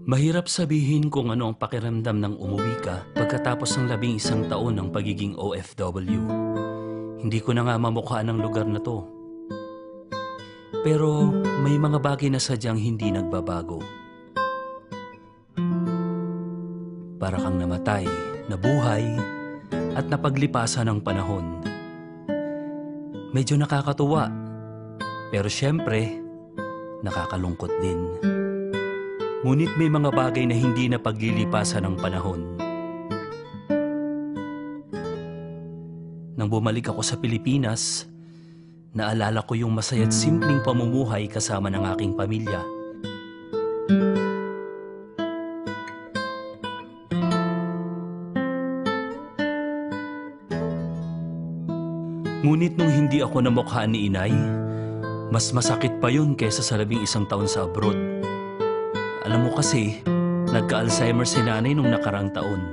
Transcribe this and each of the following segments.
Mahirap sabihin kung ano ang pakiramdam ng umuwi ka pagkatapos ng 11 taon ng pagiging OFW. Hindi ko na nga mamukhaan ang lugar na to. Pero may mga bagay na sadyang hindi nagbabago. Para kang namatay, nabuhay, at napaglipasan ng panahon. Medyo nakakatuwa, pero syempre, nakakalungkot din. Ngunit may mga bagay na hindi na paglilipasan ng panahon. Nang bumalik ako sa Pilipinas, naalala ko yung masaya't simpleng pamumuhay kasama ng aking pamilya. Ngunit nung hindi ako namukha ni inay, mas masakit pa yun kaysa sa 11 taon sa abroad. Alam mo kasi, nagka-Alzheimer si nanay nung nakarang taon.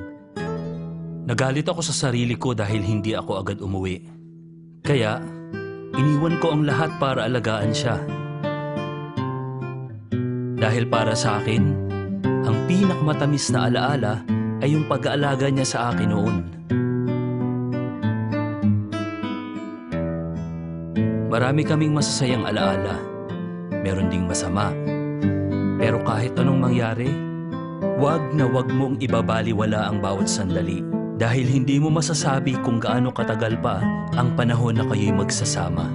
Nagalit ako sa sarili ko dahil hindi ako agad umuwi. Kaya, iniwan ko ang lahat para alagaan siya. Dahil para sa akin, ang pinakmatamis na alaala ay yung pag-aalaga niya sa akin noon. Marami kaming masasayang alaala. Meron ding masama. Pero kahit anong mangyari, wag na wag mong ibabaliwala ang bawat sandali. Dahil hindi mo masasabi kung gaano katagal pa ang panahon na kayo'y magsasama.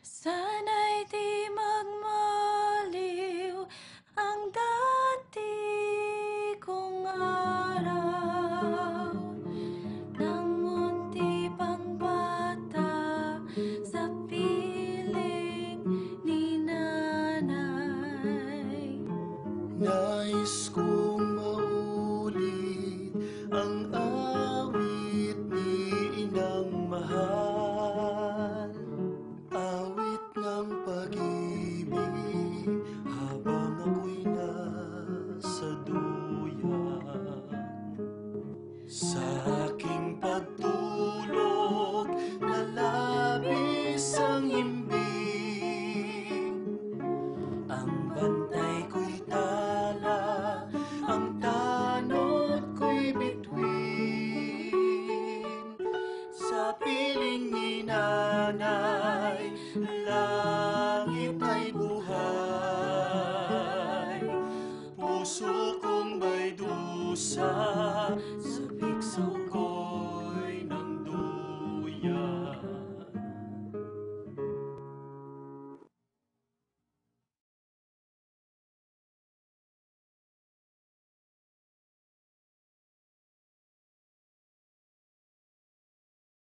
Sana'y di magmaliw ang dati kong araw nang munti pang bata sa piling ni nanay. Nais kong maulit ang awit ni inang mahal. Awit ng pag-ibig habang ako'y nasa duyan. Sa aking pagtulog na labis ang himbing, ang bantay ko'y tala, ang tanod ko'y bituin. Sa piling ni nanay, langit ay buhay. Puso kong may dusa